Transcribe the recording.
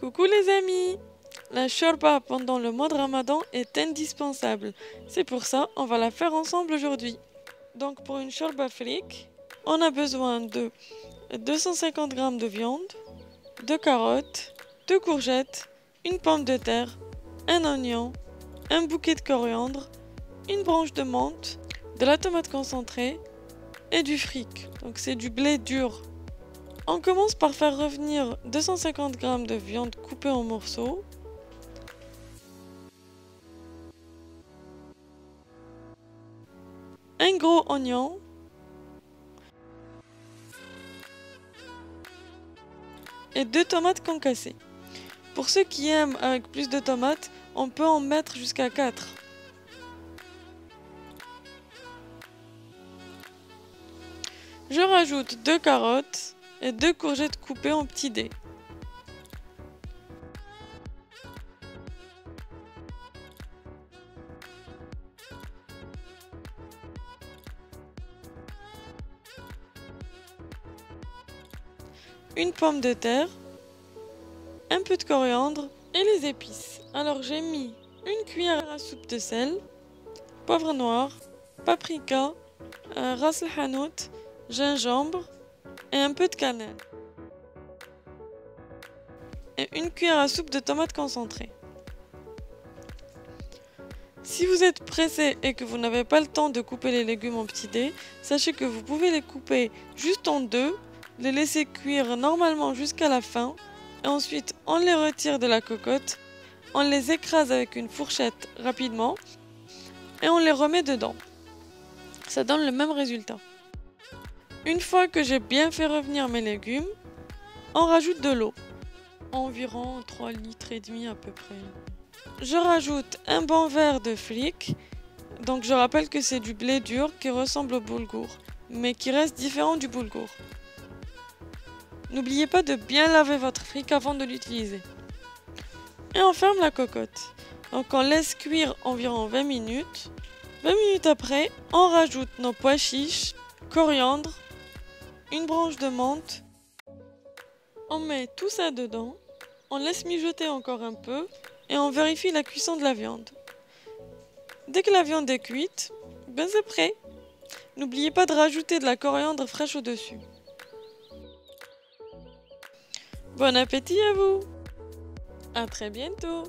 Coucou les amis! La shorba pendant le mois de Ramadan est indispensable. C'est pour ça on va la faire ensemble aujourd'hui. Donc pour une shorba frik, on a besoin de 250 g de viande, 2 carottes, 2 courgettes, une pomme de terre, un oignon, un bouquet de coriandre, une branche de menthe, de la tomate concentrée et du fric. Donc c'est du blé dur. On commence par faire revenir 250 g de viande coupée en morceaux. Un gros oignon. Et 2 tomates concassées. Pour ceux qui aiment avec plus de tomates, on peut en mettre jusqu'à 4. Je rajoute 2 carottes et 2 courgettes coupées en petits dés. Une pomme de terre, un peu de coriandre et les épices. Alors j'ai mis une cuillère à soupe de sel, poivre noir, paprika, ras el hanout, gingembre et un peu de cannelle. Et une cuillère à soupe de tomates concentrées. Si vous êtes pressé et que vous n'avez pas le temps de couper les légumes en petits dés, sachez que vous pouvez les couper juste en deux, les laisser cuire normalement jusqu'à la fin, et ensuite on les retire de la cocotte, on les écrase avec une fourchette rapidement, et on les remet dedans. Ça donne le même résultat. Une fois que j'ai bien fait revenir mes légumes, on rajoute de l'eau, environ 3,5 litres à peu près. Je rajoute un bon verre de frik, donc je rappelle que c'est du blé dur qui ressemble au boulgour, mais qui reste différent du boulgour. N'oubliez pas de bien laver votre frik avant de l'utiliser. Et on ferme la cocotte. Donc on laisse cuire environ 20 minutes. 20 minutes après, on rajoute nos pois chiches, coriandre, une branche de menthe. On met tout ça dedans. On laisse mijoter encore un peu et on vérifie la cuisson de la viande. Dès que la viande est cuite, ben c'est prêt. N'oubliez pas de rajouter de la coriandre fraîche au-dessus. Bon appétit à vous! À très bientôt!